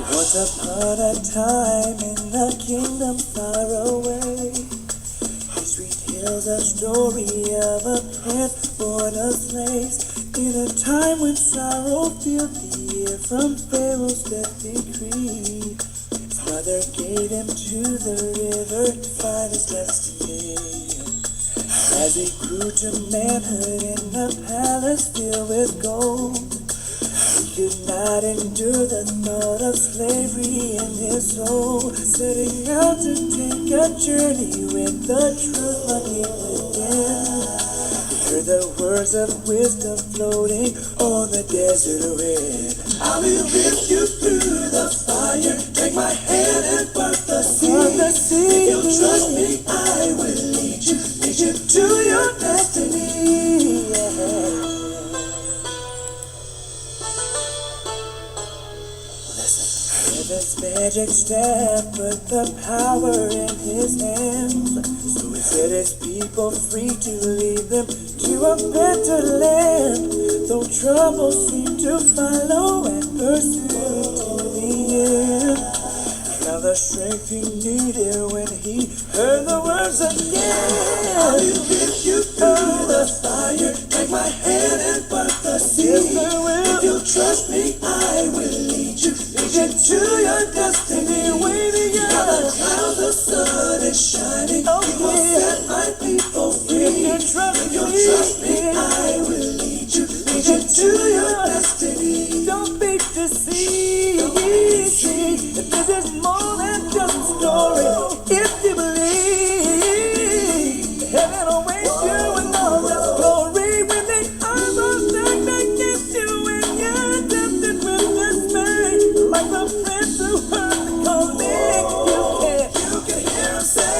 Once upon a time in a kingdom far away, history tells a story of a prince born of slaves. In a time when sorrow filled the air from Pharaoh's death decree, his mother gave him to the river to find his destiny. As he grew to manhood in a palace filled with gold, he could not endure the thought of slavery in his soul. Setting out to take a journey with the truth like he within, heard the words of wisdom floating on the desert wind. I will lift you through the fire, take my hand and part the sea. If you'll trust me, I will lead you to your destiny. Listen, with his magic staff put the power in his hands, so he set his people free to lead them to a better land. Though trouble seemed to follow and pursue to the end, he found the strength he needed when he heard the words again. I will lift you through the fire, take my hand and part the sea. Yes, I will. If you'll trust me, I will lead you to your destiny. Waiting out the clouds, the sun is shining. Oh, he will set my people free. If you'll trust me, I will lead you to your destiny. Don't be deceived. This is more than just a story. If you believe, heaven awaits you in all its glory. When the others act against you and you're tempted with dismay, like the prince who heard the calling, you can hear him say,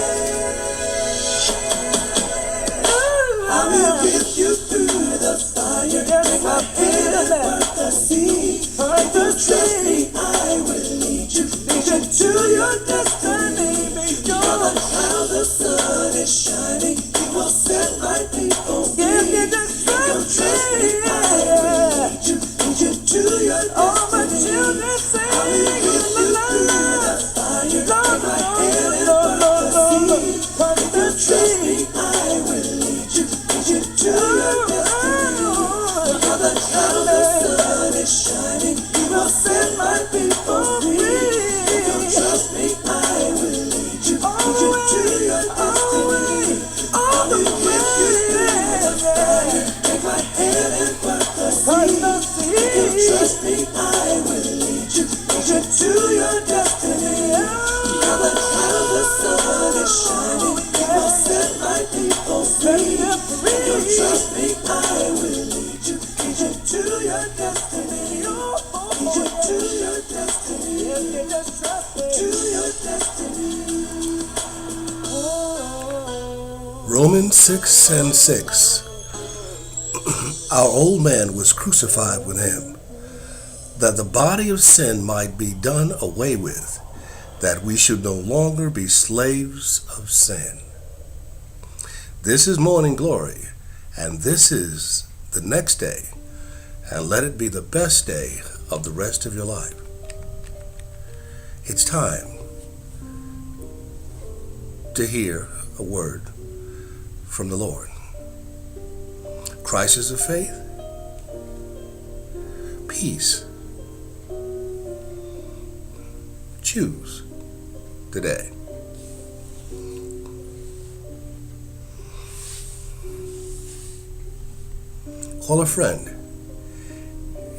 I will get you through the fire, take my hand and part the sea. If you trust me, I will lead you to your destiny. Beyond the clouds, the sun is shining. He will set my people free. If you trust me, I will lead you to your destiny. All my children sing, I will get you through the fire, take my hand and part the sea. If you trust me, I will lead you to your destiny. Beyond the clouds, the sun is shining. He will set my people free. If you trust me, I will lead you to your destiny. I will lift you through the fire, take my hand and part the sea. If you trust me, I will lead you to your destiny. Beyond the clouds, the sun is shining. He will set my people free. If you trust me, I will lead you to your destiny. To your destiny. If you just trust me, to your destiny. Romans 6:6. Our old man was crucified with him, that the body of sin might be done away with, that we should no longer be slaves of sin. This is morning glory, and this is the next day, and let it be the best day of the rest of your life. It's time to hear a word from the Lord. Crisis of faith, peace. Choose today. Call a friend.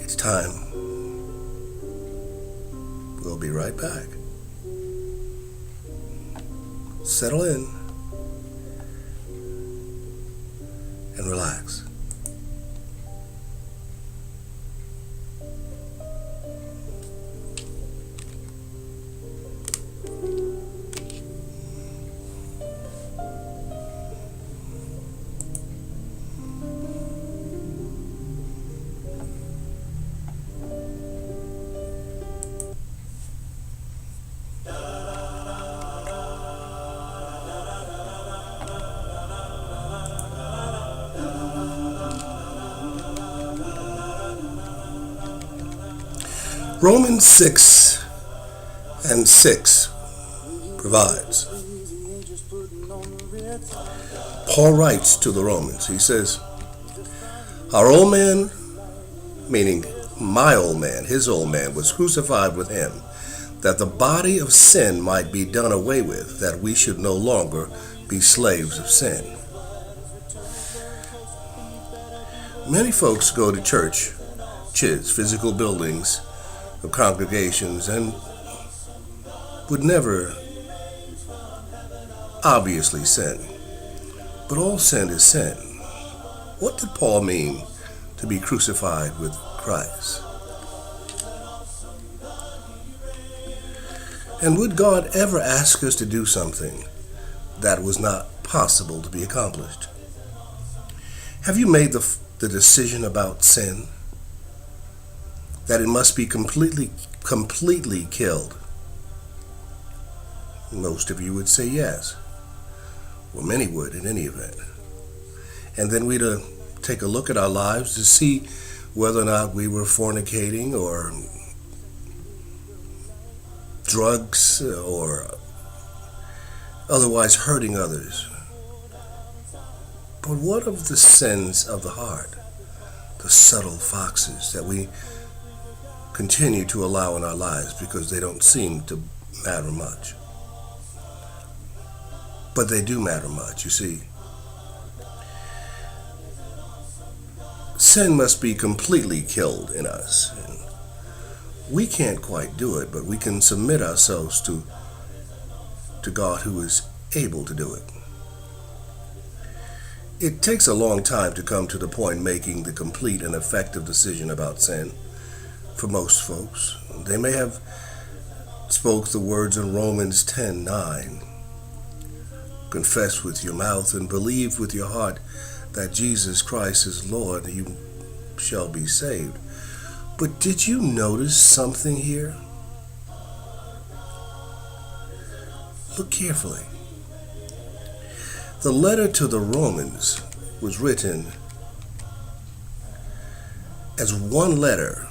It's time. We'll be right back. Settle in and relax. Romans 6 and 6 provides. Paul writes to the Romans, he says, our old man, meaning my old man, his old man, was crucified with him, that the body of sin might be done away with, that we should no longer be slaves of sin. Many folks go to churches, physical buildings, or congregations, and would never obviously sin. But all sin is sin. What did Paul mean to be crucified with Christ? And would God ever ask us to do something that was not possible to be accomplished? Have you made the decision about sin, that it must be completely killed? Most of you would say yes. Well, many would in any event. And then we'd take a look at our lives to see whether or not we were fornicating or drugs or otherwise hurting others. But what of the sins of the heart, the subtle foxes that we continue to allow in our lives because they don't seem to matter much? But they do matter much, you see. Sin must be completely killed in us. And we can't quite do it, but we can submit ourselves to God who is able to do it. It takes a long time to come to the point making the complete and effective decision about sin for most folks. They may have spoke the words in Romans 10:9. Confess with your mouth and believe with your heart that Jesus Christ is Lord, and you shall be saved. But did you notice something here? Look carefully. The letter to the Romans was written as one letter.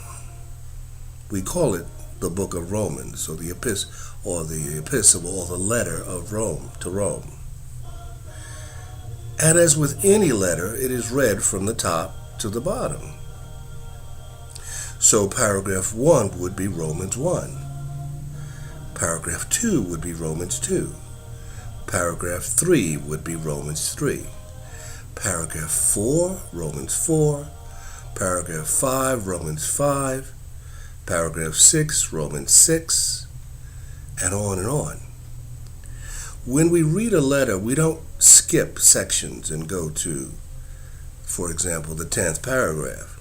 We call it the book of Romans, or the epistle, or the letter of Rome to Rome. And as with any letter, it is read from the top to the bottom. So paragraph 1 would be Romans 1. Paragraph 2 would be Romans 2. Paragraph 3 would be Romans 3. Paragraph 4, Romans 4. Paragraph 5, Romans 5. Paragraph 6, Romans 6. And on and on. When we read a letter, we don't skip sections and go to, for example, the 10th paragraph.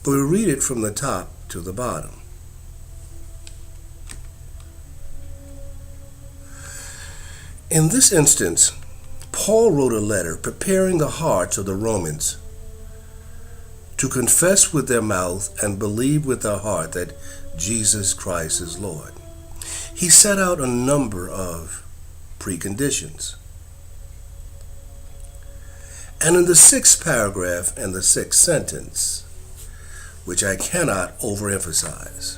But we read it from the top to the bottom. In this instance, Paul wrote a letter preparing the hearts of the Romans to confess with their mouth and believe with their heart that Jesus Christ is Lord. He set out a number of preconditions. And in the 6th paragraph and the 6th sentence, which I cannot overemphasize,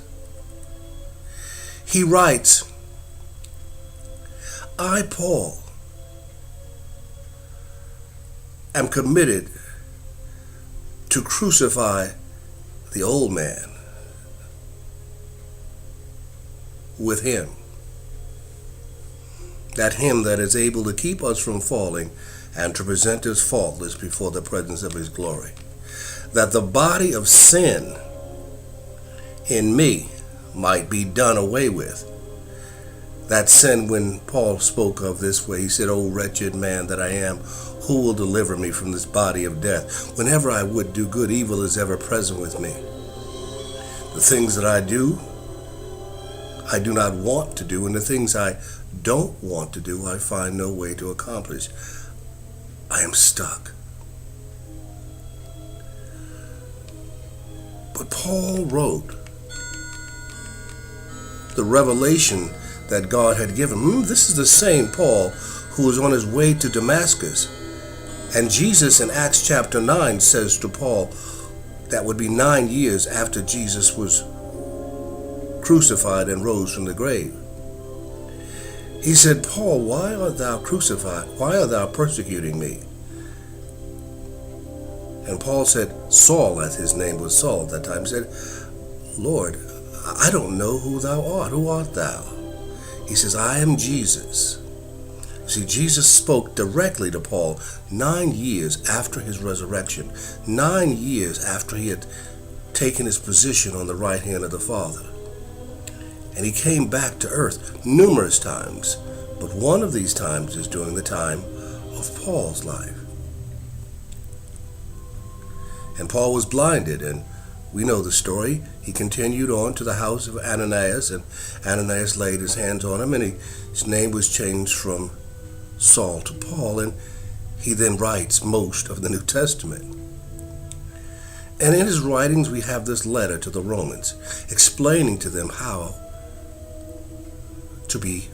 he writes, I, Paul, am committed to crucify the old man with him, that him that is able to keep us from falling and to present us faultless before the presence of his glory, that the body of sin in me might be done away with. That sin, when Paul spoke of this way, he said, O wretched man that I am, who will deliver me from this body of death? Whenever I would do good, evil is ever present with me. The things that I do not want to do, and the things I don't want to do, I find no way to accomplish. I am stuck. But Paul wrote the revelation that God had given him. This is the same Paul who was on his way to Damascus. And Jesus in Acts chapter 9 says to Paul, that would be 9 years after Jesus was crucified and rose from the grave. He said, Paul, why art thou crucified? Why art thou persecuting me? And Paul said, Saul, as his name was Saul at that time, said, Lord, I don't know who thou art. Who art thou? He says, I am Jesus. See, Jesus spoke directly to Paul 9 years after his resurrection, 9 years after he had taken his position on the right hand of the Father. And he came back to earth numerous times, but one of these times is during the time of Paul's life. And Paul was blinded, and we know the story. He continued on to the house of Ananias, and Ananias laid his hands on him, and his name was changed from Saul to Paul, and he then writes most of the New Testament. And in his writings we have this letter to the Romans, explaining to them how to be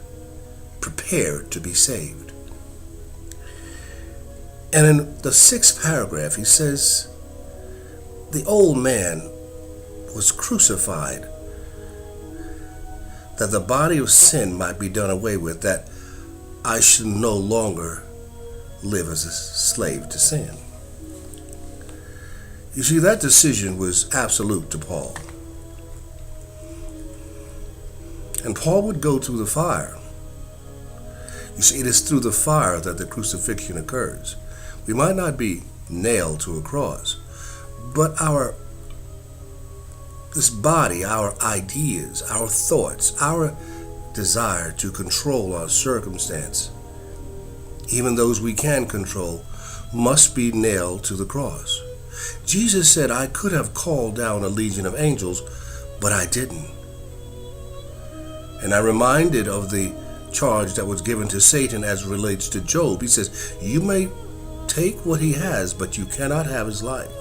prepared to be saved. And in the 6th paragraph he says, the old man was crucified that the body of sin might be done away with, that I should no longer live as a slave to sin. You see, that decision was absolute to Paul. And Paul would go through the fire. You see, it is through the fire that the crucifixion occurs. We might not be nailed to a cross, but this body, our ideas, our thoughts, our desire to control our circumstance, even those we can control, must be nailed to the cross. Jesus said, I could have called down a legion of angels, but I didn't. And I'm reminded of the charge that was given to Satan as relates to Job. He says, you may take what he has, but you cannot have his life.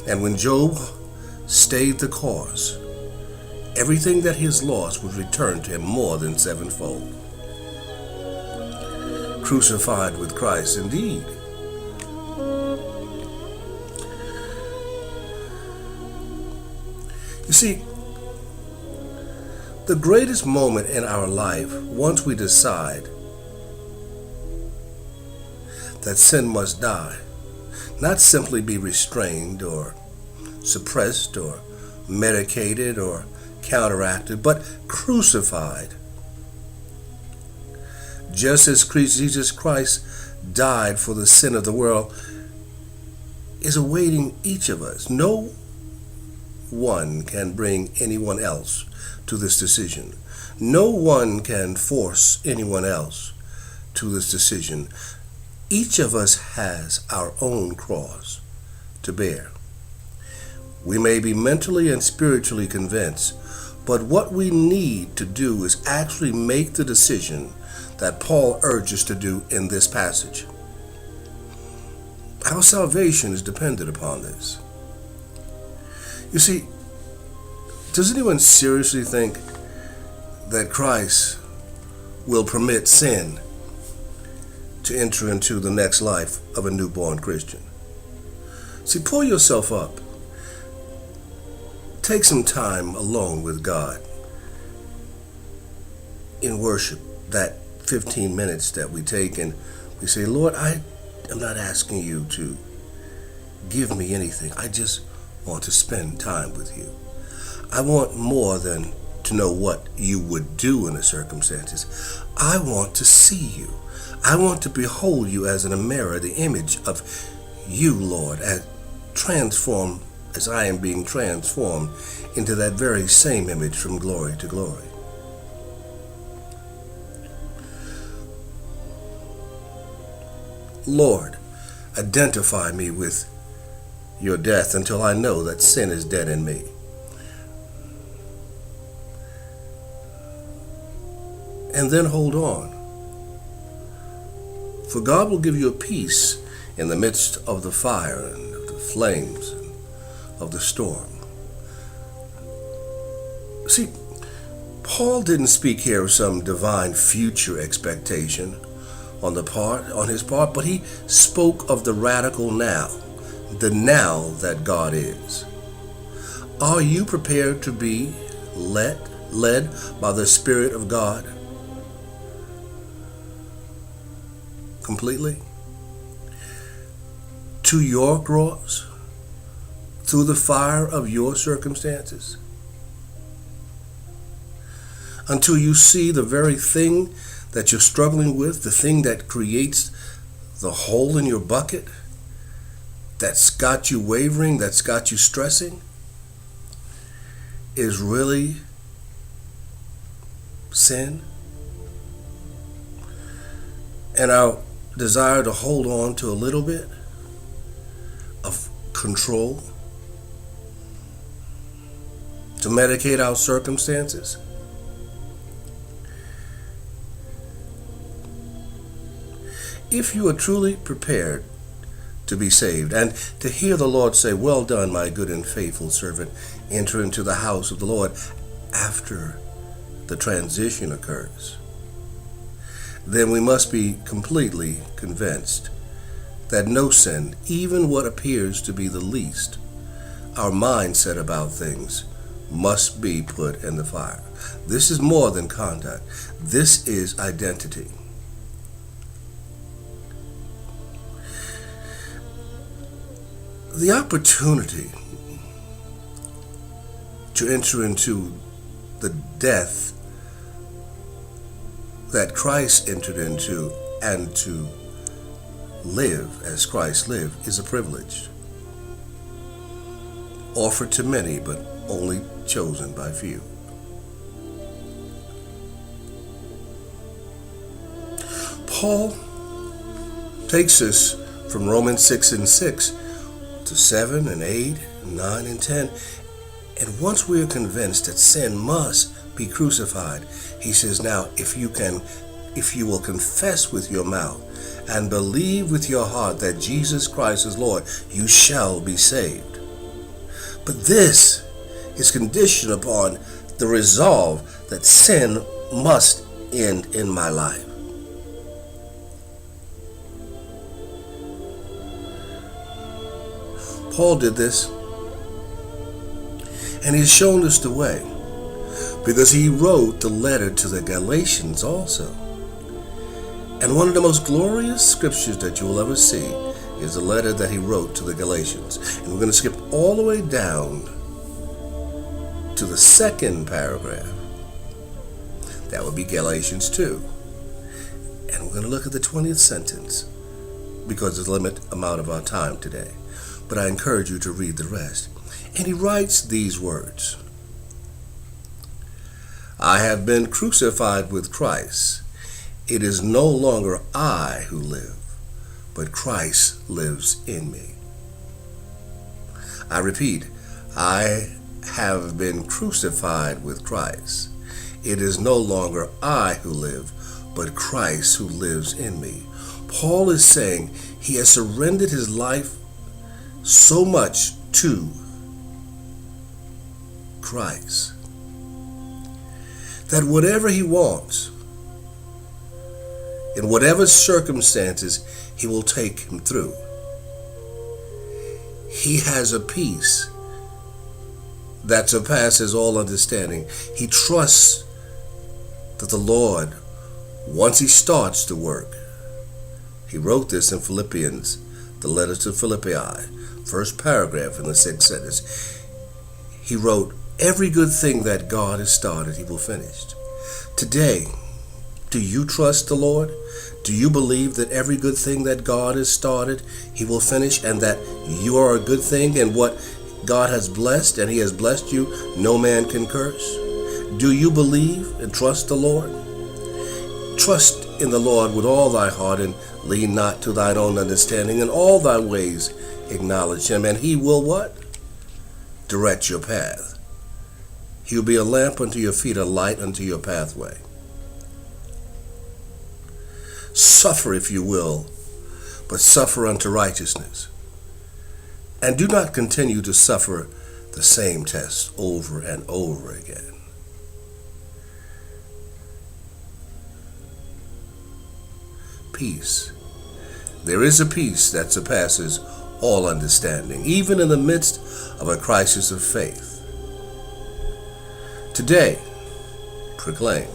And when Job stayed the course, everything that he has lost would return to him more than sevenfold. Crucified with Christ, indeed. You see, the greatest moment in our life, once we decide that sin must die, not simply be restrained or suppressed or medicated or counteracted, but crucified. Just as Jesus Christ died for the sin of the world, is awaiting each of us. No one can bring anyone else to this decision. No one can force anyone else to this decision. Each of us has our own cross to bear. We may be mentally and spiritually convinced, but what we need to do is actually make the decision that Paul urges to do in this passage. Our salvation is dependent upon this. You see, does anyone seriously think that Christ will permit sin to enter into the next life of a newborn Christian? See, pull yourself up. Take some time alone with God in worship, that 15 minutes that we take, and we say, Lord, I am not asking you to give me anything. I just want to spend time with you. I want more than to know what you would do in the circumstances. I want to see you. I want to behold you as in a mirror, the image of you, Lord, as transformed as I am being transformed into that very same image from glory to glory. Lord, identify me with your death until I know that sin is dead in me. And then hold on. For God will give you a peace in the midst of the fire and of the flames and of the storm. See, Paul didn't speak here of some divine future expectation on his part, but he spoke of the radical now, the now that God is. Are you prepared to be led by the Spirit of God completely to your cross, through the fire of your circumstances, until you see the very thing that you're struggling with, the thing that creates the hole in your bucket, that's got you wavering, that's got you stressing, is really sin? And our desire to hold on to a little bit of control, to medicate our circumstances. If you are truly prepared to be saved and to hear the Lord say, "Well done, my good and faithful servant, enter into the house of the Lord," after the transition occurs, then we must be completely convinced that no sin, even what appears to be the least, our mindset about things, must be put in the fire. This is more than conduct. This is identity. The opportunity to enter into the death that Christ entered into and to live as Christ lived is a privilege, offered to many but only chosen by few. Paul takes us from Romans 6:6 to 7 and 8 and 9 and 10. And once we are convinced that sin must be crucified, he says, now if you will confess with your mouth and believe with your heart that Jesus Christ is Lord, you shall be saved. But this is conditioned upon the resolve that sin must end in my life. Paul did this, and he's shown us the way, because he wrote the letter to the Galatians also. And one of the most glorious scriptures that you will ever see is the letter that he wrote to the Galatians. And we're going to skip all the way down to the second paragraph. That would be Galatians 2. And we're going to look at the 20th sentence, because of the limited amount of our time today. But I encourage you to read the rest. And he writes these words: I have been crucified with Christ. It is no longer I who live, but Christ lives in me. I repeat, I have been crucified with Christ. It is no longer I who live, but Christ who lives in me. Paul is saying he has surrendered his life so much to Christ that whatever he wants, in whatever circumstances, he will take him through. He has a peace that surpasses all understanding. He trusts that the Lord, once he starts the work, he wrote this in Philippians, the letter to Philippi, first paragraph in the 6th sentence. He wrote, every good thing that God has started, he will finish. Today, do you trust the Lord? Do you believe that every good thing that God has started, he will finish, and that you are a good thing, and what God has blessed, and he has blessed you, no man can curse? Do you believe and trust the Lord? Trust in the Lord with all thy heart, and lean not to thine own understanding. In all thy ways acknowledge him, and he will what? Direct your path. He will be a lamp unto your feet, a light unto your pathway. Suffer if you will, but suffer unto righteousness. And do not continue to suffer the same test over and over again. Peace. There is a peace that surpasses all understanding, even in the midst of a crisis of faith. Today, proclaim,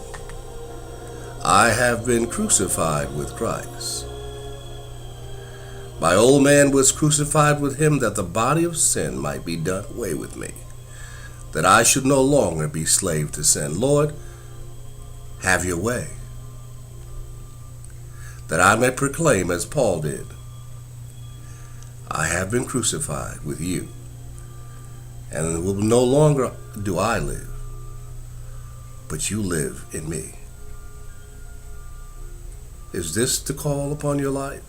I have been crucified with Christ. My old man was crucified with him that the body of sin might be done away with me, that I should no longer be slave to sin. Lord, have your way, that I may proclaim as Paul did, I have been crucified with you, and will no longer do I live, but you live in me. Is this the call upon your life?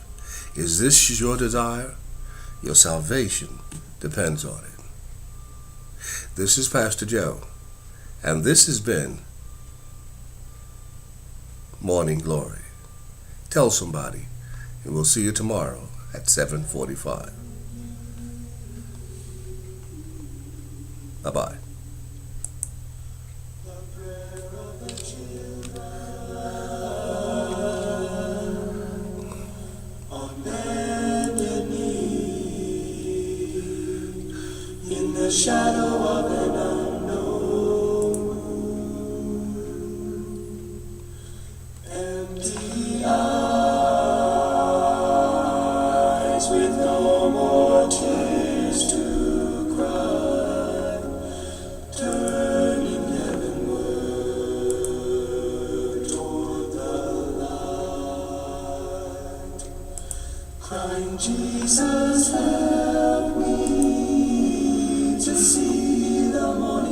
Is this your desire? Your salvation depends on it. This is Pastor Joe, and this has been Morning Glory. Tell somebody, and we'll see you tomorrow at 7:45. Bye-bye. In the shadow of an unknown, empty eyes with no more tears to cry, turning heavenward toward the light, crying, Jesus, help me to see the morning.